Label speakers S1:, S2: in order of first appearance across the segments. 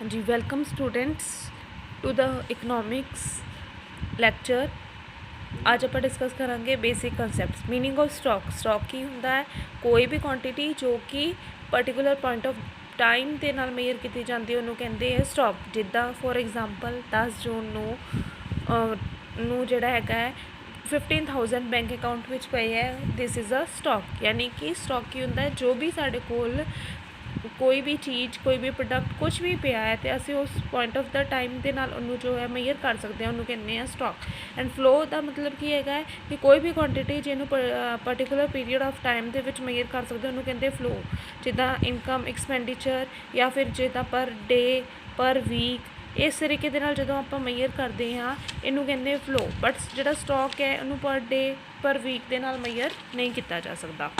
S1: हाँ जी, welcome students to the economics lecture. ਅੱਜ ਆਪਾਂ ਡਿਸਕਸ ਕਰਾਂਗੇ basic concepts. Meaning of stock. Stock ਕੀ ਹੁੰਦਾ ਹੈ? ਕੋਈ ਵੀ ਕੁਆਂਟੀਟੀ ਜੋ ਕਿ ਪਰਟੀਕੂਲਰ ਪੁਆਇੰਟ ਆਫ ਟਾਈਮ ਦੇ ਨਾਲ ਮੇਜਰ ਕੀਤੀ ਜਾਂਦੀ ਉਹਨੂੰ ਕਹਿੰਦੇ ਆ ਸਟਾਕ। ਜਿੱਦਾਂ ਫੋਰ ਐਗਜ਼ਾਮਪਲ 10 ਜੂਨ ਨੂੰ ਜਿਹੜਾ ਹੈਗਾ ਹੈ 15,000 ਬੈਂਕ ਅਕਾਊਂਟ ਵਿੱਚ ਪਏ ਹੈ, ਦਿਸ ਇਜ਼ ਅ ਸਟਾਕ। ਯਾਨੀ ਕਿ ਸਟਾਕ ਕੀ ਹੁੰਦਾ ਹੈ? ਜੋ ਵੀ ਸਾਡੇ ਕੋਲ ਕੋਈ ਵੀ ਚੀਜ਼, ਕੋਈ ਵੀ ਪ੍ਰੋਡਕਟ, ਕੁਛ ਵੀ ਪਿਆ ਹੈ ਅਤੇ ਅਸੀਂ ਉਸ ਪੁਆਇੰਟ ਆਫ ਦਾ ਟਾਈਮ ਦੇ ਨਾਲ ਉਹਨੂੰ ਜੋ ਹੈ ਮੇਜਰ ਕਰ ਸਕਦੇ ਹਾਂ, ਉਹਨੂੰ ਕਹਿੰਦੇ ਹਾਂ ਸਟਾਕ। ਐਂਡ ਫਲੋ ਦਾ ਮਤਲਬ ਕੀ ਹੈਗਾ ਹੈ ਕਿ ਕੋਈ ਵੀ ਕੁਆਂਟੀਟੀ ਜਿਹਨੂੰ ਪਰਟੀਕੂਲਰ ਪੀਰੀਅਡ ਆਫ ਟਾਈਮ ਦੇ ਵਿੱਚ ਮੇਜਰ ਕਰ ਸਕਦੇ ਉਹਨੂੰ ਕਹਿੰਦੇ ਫਲੋ। ਜਿੱਦਾਂ ਇਨਕਮ, ਐਕਸਪੈਂਡੀਚਰ ਜਾਂ ਫਿਰ ਜਿੱਦਾਂ ਪਰ ਡੇ, ਪਰ ਵੀਕ, ਇਸ ਤਰੀਕੇ ਦੇ ਨਾਲ ਜਦੋਂ ਆਪਾਂ ਮੇਜਰ ਕਰਦੇ ਹਾਂ ਇਹਨੂੰ ਕਹਿੰਦੇ ਫਲੋ। ਬਟ ਜਿਹੜਾ ਸਟਾਕ ਹੈ ਉਹਨੂੰ ਪਰ ਡੇ, ਪਰ ਵੀਕ ਦੇ ਨਾਲ ਮੇਜਰ ਨਹੀਂ ਕੀਤਾ ਜਾ ਸਕਦਾ।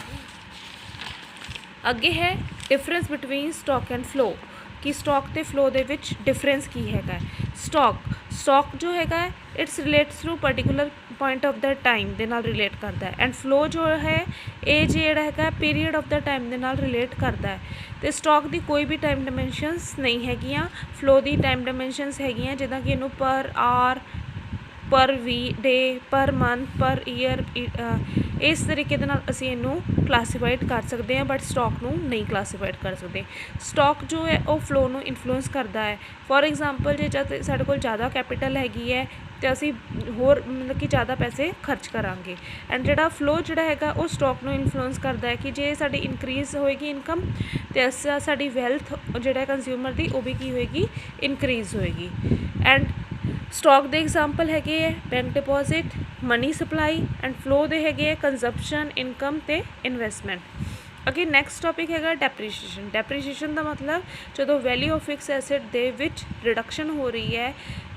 S1: ਅੱਗੇ ਹੈ difference between stock and flow, ਕਿ ਸਟਾਕ ਅਤੇ ਫਲੋ ਦੇ ਵਿੱਚ ਡਿਫਰੈਂਸ ਕੀ ਹੈਗਾ। ਸਟਾਕ ਜੋ ਹੈਗਾ it's relates to particular point of the time ਦੇ ਨਾਲ ਰਿਲੇਟ ਕਰਦਾ ਹੈ। ਐਂਡ ਫਲੋ ਜੋ ਹੈ ਇਹ ਜਿਹੜਾ ਹੈਗਾ ਪੀਰੀਅਡ ਆਫ ਦਾ ਟਾਈਮ ਦੇ ਨਾਲ ਰਿਲੇਟ ਕਰਦਾ ਹੈ। ਅਤੇ ਸਟਾਕ ਦੀ ਕੋਈ ਵੀ ਟਾਈਮ ਡਾਇਮੈਂਸ਼ਨਸ ਨਹੀਂ ਹੈਗੀਆਂ, ਫਲੋ ਦੀ ਟਾਈਮ ਡਾਇਮੈਂਸ਼ਨਸ ਹੈਗੀਆਂ, ਜਿੱਦਾਂ ਕਿ ਇਹਨੂੰ ਪਰ ਆਰ, ਪਰ ਡੇ, ਪਰ ਮੰਥ, ਪਰ ਈਅਰ, ਇਸ ਤਰੀਕੇ ਦੇ ਨਾਲ ਅਸੀਂ ਇਹਨੂੰ ਕਲਾਸੀਫਾਈਡ ਕਰ ਸਕਦੇ ਹਾਂ, ਬਟ ਸਟਾਕ ਨੂੰ ਨਹੀਂ ਕਲਾਸੀਫਾਈਡ ਕਰ ਸਕਦੇ। ਸਟਾਕ ਜੋ ਹੈ ਉਹ ਫਲੋ ਨੂੰ ਇਨਫਲੂਐਂਸ ਕਰਦਾ ਹੈ। ਫੋਰ ਐਗਜ਼ਾਮਪਲ ਜੇ ਜਦ ਸਾਡੇ ਕੋਲ ਜ਼ਿਆਦਾ ਕੈਪੀਟਲ ਹੈਗੀ ਹੈ ਅਤੇ ਅਸੀਂ ਹੋਰ ਮਤਲਬ ਕਿ ਜ਼ਿਆਦਾ ਪੈਸੇ ਖਰਚ ਕਰਾਂਗੇ। ਐਂਡ ਜਿਹੜਾ ਫਲੋ ਜਿਹੜਾ ਹੈਗਾ ਉਹ ਸਟਾਕ ਨੂੰ ਇਨਫਲੂਐਂਸ ਕਰਦਾ ਹੈ ਕਿ ਜੇ ਸਾਡੀ ਇਨਕਰੀਜ਼ ਹੋਏਗੀ ਇਨਕਮ ਅਤੇ ਸਾਡੀ ਵੈਲਥ ਜਿਹੜਾ ਕੰਜ਼ਿਊਮਰ ਦੀ ਉਹ ਵੀ ਕੀ ਹੋਏਗੀ, ਇਨਕਰੀਜ਼ ਹੋਏਗੀ। ਐਂਡ ਸਟਾਕ ਦੇ ਐਗਜ਼ਾਮਪਲ ਹੈਗੇ ਹੈ bank deposit, money supply. And flow ਦੇ ਹੈਗੇ ਹੈ ਕੰਜ਼ੰਪਸ਼ਨ, ਇਨਕਮ ਅਤੇ ਇਨਵੈਸਟਮੈਂਟ। ਅੱਗੇ ਨੈਕਸਟ ਟੋਪਿਕ ਹੈਗਾ ਡੈਪਰੀਸ਼ੀਏਸ਼ਨ। ਡੈਪਰੀਸ਼ੀਏਸ਼ਨ ਦਾ ਮਤਲਬ ਜਦੋਂ ਵੈਲਿਊ ਆਫ ਫਿਕਸ ਐਸਟ ਦੇ ਵਿੱਚ ਰਿਡਕਸ਼ਨ ਹੋ ਰਹੀ ਹੈ,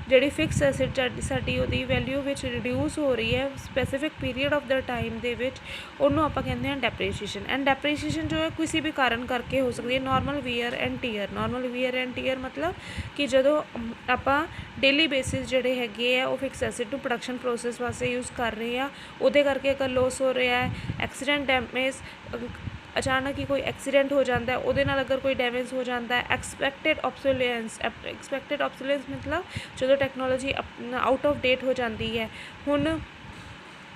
S1: ਜਿਹੜੀ ਫਿਕਸ ਐਸਟ ਸਾਡੀ ਉਹਦੀ ਵੈਲਿਊ ਵਿੱਚ ਰਿਡਿਊਸ ਹੋ ਰਹੀ ਹੈ specific period of the time ਦੇ ਵਿੱਚ, ਉਹਨੂੰ ਆਪਾਂ ਕਹਿੰਦੇ ਹਾਂ ਡੈਪਰੀਸ਼ੀਏਸ਼ਨ। ਐਂਡ ਡੈਪਰੀਸ਼ੀਏਸ਼ਨ ਜੋ ਹੈ ਕਿਸੇ ਵੀ ਕਾਰਨ ਕਰਕੇ ਹੋ ਸਕਦੀ ਹੈ। Normal wear and tear. Normal wear and tear ਮਤਲਬ ਕਿ ਜਦੋਂ ਆਪਾਂ ਡੇਲੀ ਬੇਸਿਸ ਜਿਹੜੇ ਹੈਗੇ ਆ ਉਹ ਫਿਕਸ ਐਸਟ ਨੂੰ ਪ੍ਰੋਡਕਸ਼ਨ ਪ੍ਰੋਸੈਸ ਵਾਸਤੇ ਯੂਜ਼ ਕਰ ਰਹੇ ਹਾਂ, ਉਹਦੇ ਕਰਕੇ ਅਗਰ ਲੋਸ ਹੋ ਰਿਹਾ ਹੈ, ਐਕਸੀਡੈਂਟ, ਡੈਮੇਜ, ਅਚਾਨਕ ਹੀ ਕੋਈ ਐਕਸੀਡੈਂਟ ਹੋ ਜਾਂਦਾ ਉਹਦੇ ਨਾਲ ਅਗਰ ਕੋਈ ਡੈਮੇਜ ਹੋ ਜਾਂਦਾ ਹੈ। ਐਕਸਪੈਕਟਡ ਆਬਸੋਲੇਂਸ ਮਤਲਬ ਜਦੋਂ ਟੈਕਨੋਲੋਜੀ ਆਊਟ ਆਫ ਡੇਟ ਹੋ ਜਾਂਦੀ ਹੈ। ਹੁਣ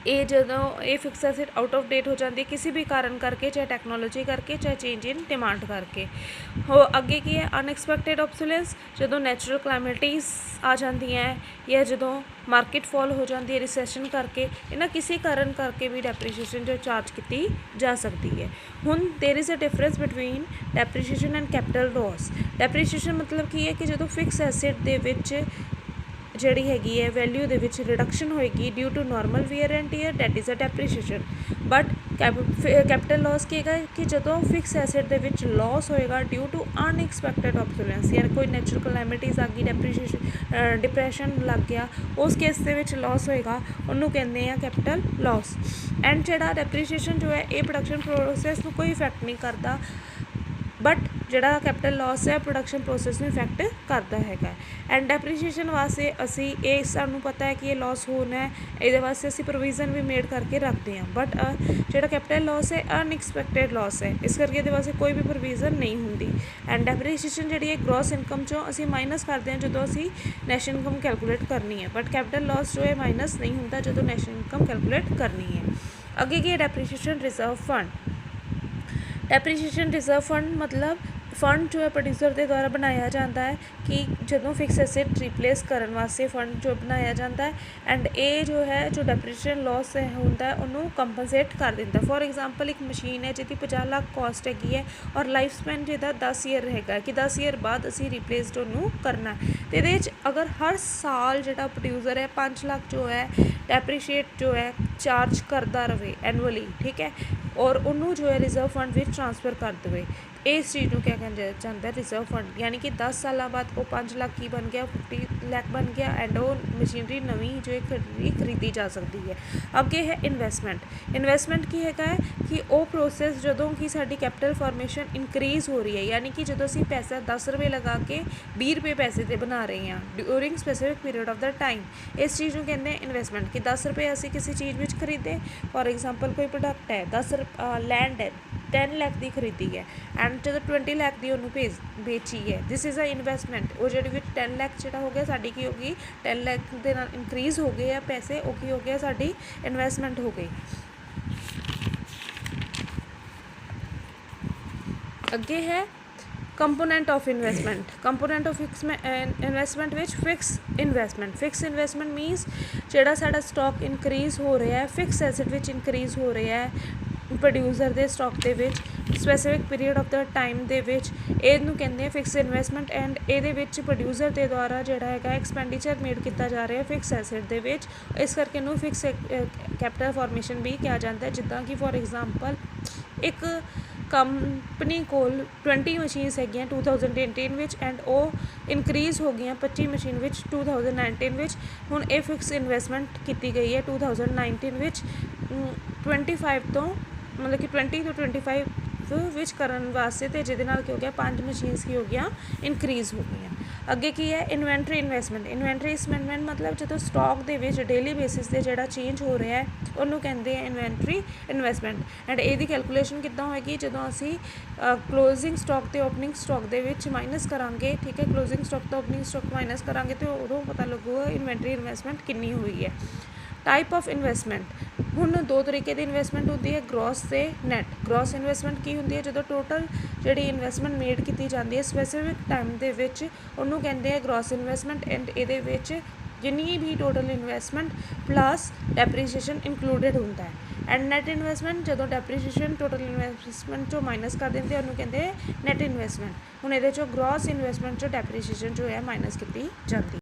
S1: ਇਹ ਜਦੋਂ ਇਹ ਫਿਕਸ ਐਸਟ ਆਊਟ ਆਫ ਡੇਟ ਹੋ ਜਾਂਦੀ ਹੈ ਕਿਸੇ ਵੀ ਕਾਰਨ ਕਰਕੇ, ਚਾਹੇ ਟੈਕਨੋਲੋਜੀ ਕਰਕੇ, ਚਾਹੇ ਚੇਂਜ ਇਨ ਡਿਮਾਂਡ ਕਰਕੇ। ਅੱਗੇ ਕੀ ਹੈ ਅਨਐਕਸਪੈਕਟਡ ਆਬਸੋਲੇਂਸ, ਜਦੋਂ ਨੈਚੁਰਲ ਕਲਾਮਿਟੀਜ਼ ਆ ਜਾਂਦੀਆਂ ਹੈ ਜਾਂ ਜਦੋਂ ਮਾਰਕੀਟ ਫਾਲ ਹੋ ਜਾਂਦੀ ਹੈ ਰਿਸੈਸ਼ਨ ਕਰਕੇ, ਇਹਨਾਂ ਕਿਸੇ ਕਾਰਨ ਕਰਕੇ ਵੀ ਡੈਪਰੀਸ਼ੀਏਸ਼ਨ ਜੋ ਚਾਰਜ ਕੀਤੀ ਜਾ ਸਕਦੀ ਹੈ। ਹੁਣ there is a difference between depreciation and capital loss. Depreciation ਮਤਲਬ ਕੀ ਹੈ ਕਿ ਜਦੋਂ ਫਿਕਸ ਐਸਟ ਦੇ ਵਿੱਚ ਜਿਹੜੀ ਹੈਗੀ ਹੈ ਵੈਲਿਊ ਦੇ ਵਿੱਚ ਰਿਡਕਸ਼ਨ ਹੋਏਗੀ due to normal wear and tear, that is a depreciation. But capital loss ਕੀ ਹੈਗਾ ਕਿ ਜਦੋਂ ਫਿਕਸ ਐਸਟ ਦੇ ਵਿੱਚ ਲਾਸ ਹੋਏਗਾ ਡਿਊ ਟੂ ਅਨਐਕਸਪੈਕਟਡ ਆਬਸੋਲੈਂਸ, ਯਾਨੀ ਕੋਈ ਨੈਚੁਰਲ ਕਲੈਮਿਟੀਜ਼ ਆ ਗਈ, ਡਿਪਰੈਸ਼ਨ ਲੱਗ ਗਿਆ, ਉਸ ਕੇਸ ਦੇ ਵਿੱਚ ਲਾਸ ਹੋਏਗਾ, ਉਹਨੂੰ ਕਹਿੰਦੇ ਆ ਕੈਪੀਟਲ ਲਾਸ। ਐਂਡ ਜਿਹੜਾ ਡੈਪਰੀਸ਼ੀਏਸ਼ਨ ਜੋ ਹੈ ਇਹ ਪ੍ਰੋਡਕਸ਼ਨ ਪ੍ਰੋਸੈਸ ਨੂੰ ਕੋਈ ਇਫੈਕਟ ਨਹੀਂ ਕਰਦਾ, ਬਟ ਜਿਹੜਾ ਕੈਪੀਟਲ ਲਾਸ ਹੈ ਪ੍ਰੋਡਕਸ਼ਨ ਪ੍ਰੋਸੈਸ ਨੂੰ ਇਫੈਕਟ ਕਰਦਾ ਹੈਗਾ। ਐਂਡ ਡੈਪਰੀਸ਼ੀਏਸ਼ਨ ਵਾਸਤੇ ਅਸੀਂ ਇਹ ਸਾਨੂੰ ਪਤਾ ਹੈ ਕਿ ਇਹ ਲਾਸ ਹੋਣਾ ਹੈ, ਇਹਦੇ ਵਾਸਤੇ ਅਸੀਂ ਪ੍ਰੋਵੀਜ਼ਨ ਵੀ ਮੇਡ ਕਰਕੇ ਰੱਖਦੇ ਹਾਂ। ਬਟ ਜਿਹੜਾ ਕੈਪੀਟਲ ਲਾਸ ਹੈ ਅਨਐਕਸਪੈਕਟਡ ਲਾਸ ਹੈ, ਇਸ ਕਰਕੇ ਇਹਦੇ ਵਾਸਤੇ ਕੋਈ ਵੀ ਪ੍ਰੋਵੀਜ਼ਨ ਨਹੀਂ ਹੁੰਦੀ। ਐਂਡ ਡੈਪਰੀਸ਼ੀਏਸ਼ਨ ਜਿਹੜੀ ਹੈ ਗ੍ਰੋਸ ਇਨਕਮ 'ਚੋਂ ਅਸੀਂ ਮਾਈਨਸ ਕਰਦੇ ਹਾਂ ਜਦੋਂ ਅਸੀਂ ਨੈਸ਼ਨਲ ਇਨਕਮ ਕੈਲਕੂਲੇਟ ਕਰਨੀ ਹੈ, ਬਟ ਕੈਪੀਟਲ ਲਾਸ ਜੋ ਹੈ ਮਾਈਨਸ ਨਹੀਂ ਹੁੰਦਾ ਜਦੋਂ ਨੈਸ਼ਨਲ ਇਨਕਮ ਕੈਲਕੂਲੇਟ ਕਰਨੀ ਹੈ। ਅੱਗੇ ਕੀ ਹੈ ਡੈਪਰੀਸ਼ੀਏਸ਼ਨ ਰਿਜ਼ਰਵ ਫੰਡ। ਡੈਪਰੀਸ਼ੀਏਸ਼ਨ ਰਿਜ਼ਰਵ ਫੰਡ ਮਤਲਬ ਫੰਡ ਜੋ ਹੈ ਪ੍ਰੋਡਿਊਸਰ ਦੇ ਦੁਆਰਾ ਬਣਾਇਆ ਜਾਂਦਾ ਹੈ ਕਿ ਜਦੋਂ ਫਿਕਸ ਐਸਟ ਰਿਪਲੇਸ ਕਰਨ ਵਾਸਤੇ ਫੰਡ ਜੋ ਬਣਾਇਆ ਜਾਂਦਾ ਹੈ। ਐਂਡ ਇਹ ਜੋ ਹੈ ਜੋ ਡੈਪਰੀਸ਼ੀਏਸ਼ਨ ਲਾਸ ਹੁੰਦਾ ਉਹਨੂੰ ਕੰਪਨਸੇਟ ਕਰ ਦਿੰਦਾ। ਫੋਰ ਐਗਜ਼ਾਮਪਲ ਇੱਕ ਮਸ਼ੀਨ ਹੈ ਜਿਹਦੀ 50 ਲੱਖ ਕੋਸਟ ਹੈਗੀ ਹੈ ਔਰ ਲਾਈਫ ਸਪੈਨ ਜਿਹਦਾ 10 ਈਅਰ ਹੈਗਾ ਕਿ 10 ਈਅਰ ਬਾਅਦ ਅਸੀਂ ਰਿਪਲੇਸਡ ਉਹਨੂੰ ਕਰਨਾ। ਅਤੇ ਇਹਦੇ ਵਿੱਚ ਅਗਰ ਹਰ ਸਾਲ ਜਿਹੜਾ ਪ੍ਰੋਡਿਊਸਰ ਹੈ 5 ਲੱਖ ਜੋ ਹੈ ਡੈਪਰੀਸ਼ੀਏਟ ਜੋ ਹੈ ਚਾਰਜ ਕਰਦਾ ਰਹੇ ਐਨੂਅਲੀ, ਠੀਕ ਹੈ, ਔਰ ਉਹਨੂੰ ਜੋ ਹੈ ਰਿਜ਼ਰਵ ਫੰਡ ਵਿੱਚ ਟ੍ਰਾਂਸਫਰ ਕਰ ਦੇਵੇ, ਇਸ ਚੀਜ਼ ਨੂੰ ਕਿਹਾ ਜਾਂਦਾ ਰਿਜ਼ਰਵ ਫੰਡ। ਯਾਨੀ ਕਿ 10 ਸਾਲਾਂ ਬਾਅਦ ਉਹ 5 ਲੱਖ ਕੀ ਬਣ ਗਿਆ, 50 ਲੱਖ ਬਣ ਗਿਆ। ਐਂਡ ਉਹ ਮਸ਼ੀਨਰੀ ਨਵੀਂ ਜੋ ਹੈ ਖਰੀਦੀ ਜਾ ਸਕਦੀ ਹੈ। ਅੱਗੇ ਹੈ ਇਨਵੈਸਟਮੈਂਟ। ਇਨਵੈਸਟਮੈਂਟ ਕੀ ਹੈਗਾ ਹੈ ਕਿ ਉਹ ਪ੍ਰੋਸੈਸ ਜਦੋਂ ਕਿ ਸਾਡੀ ਕੈਪੀਟਲ ਫਾਰਮੇਸ਼ਨ ਇਨਕਰੀਜ਼ ਹੋ ਰਹੀ ਹੈ, ਯਾਨੀ ਕਿ ਜਦੋਂ ਅਸੀਂ ਪੈਸਾ 10 ਰੁਪਏ ਲਗਾ ਕੇ 20 ਰੁਪਏ ਪੈਸੇ 'ਤੇ ਬਣਾ ਰਹੇ ਹਾਂ during specific period of the time, ਇਸ ਚੀਜ਼ ਨੂੰ ਕਹਿੰਦੇ ਇਨਵੈਸਟਮੈਂਟ। ਕਿ 10 ਰੁਪਏ ਅਸੀਂ ਕਿਸੇ ਚੀਜ਼ ਵਿੱਚ ਖਰੀਦੇ, ਫੋਰ ਐਗਜ਼ਾਮਪਲ ਕੋਈ ਪ੍ਰੋਡਕਟ ਹੈ 10 ਲੈਂਡ ਹੈ 10 ਲੱਖ ਦੀ ਖਰੀਦੀ ਹੈ ਐਂਡ ਜਦੋਂ 20 ਲੱਖ ਦੀ ਉਹਨੂੰ ਵੇਚੀ ਹੈ, ਦਿਸ ਇਜ਼ ਅ ਇਨਵੈਸਟਮੈਂਟ। ਉਹ ਜਿਹੜੀ ਵਿੱਚ 10 ਲੱਖ ਜਿਹੜਾ ਹੋ ਗਿਆ ਸਾਡੀ ਕੀ ਹੋ ਗਈ, 10 ਲੱਖ ਦੇ ਨਾਲ ਇਨਕਰੀਜ਼ ਹੋ ਗਏ ਆ ਪੈਸੇ, ਉਹ ਕੀ ਹੋ ਗਿਆ ਸਾਡੀ ਇਨਵੈਸਟਮੈਂਟ ਹੋ ਗਈ। ਅੱਗੇ ਹੈ component of investment. Component of investment ਵਿੱਚ fix investment. Fix investment means ਜਿਹੜਾ ਸਾਡਾ ਸਟਾਕ ਇਨਕਰੀਜ਼ ਹੋ ਰਿਹਾ ਹੈ, ਫਿਕਸ ਐਸਟ ਵਿੱਚ ਇਨਕਰੀਜ਼ ਹੋ ਰਿਹਾ ਹੈ ਪ੍ਰੋਡਿਊਸਰ ਦੇ ਸਟਾਕ ਦੇ ਵਿੱਚ specific period of the time ਦੇ ਵਿੱਚ, ਇਹਨੂੰ ਕਹਿੰਦੇ ਆ ਫਿਕਸ ਇਨਵੈਸਟਮੈਂਟ। ਐਂਡ ਇਹਦੇ ਵਿੱਚ ਪ੍ਰੋਡਿਊਸਰ ਦੇ ਦੁਆਰਾ ਜਿਹੜਾ ਹੈਗਾ ਐਕਸਪੈਂਡੀਚਰ ਮੇਡ ਕੀਤਾ ਜਾ ਰਿਹਾ ਫਿਕਸ ਐਸਟ ਦੇ ਵਿੱਚ, ਇਸ ਕਰਕੇ ਇਹਨੂੰ ਫਿਕਸ ਕੈਪੀਟਲ ਫਾਰਮੇਸ਼ਨ ਵੀ ਕਿਹਾ ਜਾਂਦਾ। ਜਿੱਦਾਂ ਕਿ ਫੋਰ ਐਗਜ਼ਾਮਪਲ ਇੱਕ ਕੰਪਨੀ ਕੋਲ 20 ਮਸ਼ੀਨਸ ਹੈਗੀਆਂ 2018 ਵਿੱਚ ਐਂਡ ਉਹ ਇਨਕਰੀਜ਼ ਹੋ ਗਈਆਂ 25 ਮਸ਼ੀਨ ਵਿੱਚ 2019 ਵਿੱਚ। ਹੁਣ ਇਹ ਫਿਕਸ ਇਨਵੈਸਟਮੈਂਟ ਕੀਤੀ ਗਈ ਹੈ 2019 ਵਿੱਚ 25 ਤੋਂ ਮਤਲਬ ਕਿ 20 ਤੋਂ 25 ਵਿੱਚ ਕਰਨ ਵਾਸਤੇ, ਅਤੇ ਜਿਹਦੇ ਨਾਲ ਕੀ ਹੋ ਗਿਆ 5 ਮਸ਼ੀਨਸ ਕੀ ਹੋ ਗਿਆ ਇਨਕਰੀਜ਼ ਹੋ ਗਈਆਂ। ਅੱਗੇ ਕੀ ਹੈ ਇਨਵੈਂਟਰੀ ਇਨਵੈਸਟਮੈਂਟ। ਇਨਵੈਂਟਰੀ ਇਨਵੈਸਟਮੈਂਟ ਮਤਲਬ ਜਦੋਂ ਸਟਾਕ ਦੇ ਵਿੱਚ ਡੇਲੀ ਬੇਸਿਸ 'ਤੇ ਜਿਹੜਾ ਚੇਂਜ ਹੋ ਰਿਹਾ ਹੈ ਉਹਨੂੰ ਕਹਿੰਦੇ ਆ ਇਨਵੈਂਟਰੀ ਇਨਵੈਸਟਮੈਂਟ। ਐਂਡ ਇਹਦੀ ਕੈਲਕੂਲੇਸ਼ਨ ਕਿੱਦਾਂ ਹੋਏਗੀ, ਜਦੋਂ ਅਸੀਂ ਕਲੋਜ਼ਿੰਗ ਸਟਾਕ ਅਤੇ ਓਪਨਿੰਗ ਸਟਾਕ ਦੇ ਵਿੱਚ ਮਾਈਨਸ ਕਰਾਂਗੇ, ਠੀਕ ਹੈ, ਕਲੋਜ਼ਿੰਗ ਸਟਾਕ ਤੋਂ ਓਪਨਿੰਗ ਸਟਾਕ ਮਾਈਨਸ ਕਰਾਂਗੇ ਅਤੇ ਉਦੋਂ ਪਤਾ ਲੱਗੂਗਾ ਇਨਵੈਂਟਰੀ ਇਨਵੈਸਟਮੈਂਟ ਕਿੰਨੀ ਹੋਈ ਹੈ। ਟਾਈਪ ਆਫ ਇਨਵੈਸਟਮੈਂਟ, ਹੁਣ ਦੋ ਤਰੀਕੇ ਦੀ ਇਨਵੈਸਟਮੈਂਟ ਹੁੰਦੀ ਹੈ, ਗ੍ਰੋਸ ਅਤੇ ਨੈਟ। ਗ੍ਰੋਸ ਇਨਵੈਸਟਮੈਂਟ ਕੀ ਹੁੰਦੀ ਹੈ, ਜਦੋਂ ਟੋਟਲ ਜਿਹੜੀ ਇਨਵੈਸਟਮੈਂਟ ਮੇਡ ਕੀਤੀ ਜਾਂਦੀ ਹੈ ਸਪੈਸੀਫਿਕ ਟਾਈਮ ਦੇ ਵਿੱਚ, ਉਹਨੂੰ ਕਹਿੰਦੇ ਆ ਗ੍ਰੋਸ ਇਨਵੈਸਟਮੈਂਟ। ਐਂਡ ਇਹਦੇ ਵਿੱਚ ਜਿੰਨੀ ਵੀ ਟੋਟਲ ਇਨਵੈਸਟਮੈਂਟ ਪਲੱਸ ਡੈਪਰੀਸ਼ੀਏਸ਼ਨ ਇਨਕਲੂਡਡ ਹੁੰਦਾ ਹੈ। ਐਂਡ ਨੈਟ ਇਨਵੈਸਟਮੈਂਟ ਜਦੋਂ ਡੈਪਰੀਸ਼ੀਏਸ਼ਨ ਟੋਟਲ ਇਨਵੈਸਟਮੈਂਟ 'ਚੋਂ ਮਾਈਨਸ ਕਰ ਦਿੰਦੇ ਉਹਨੂੰ ਕਹਿੰਦੇ ਨੈਟ ਇਨਵੈਸਟਮੈਂਟ। ਹੁਣ ਇਹਦੇ 'ਚੋਂ ਗ੍ਰੋਸ ਇਨਵੈਸਟਮੈਂਟ 'ਚੋਂ ਡੈਪਰੀਸ਼ੀਏਸ਼ਨ ਜੋ ਹੈ ਮਾਈਨਸ ਕੀਤੀ ਜਾਂਦੀ।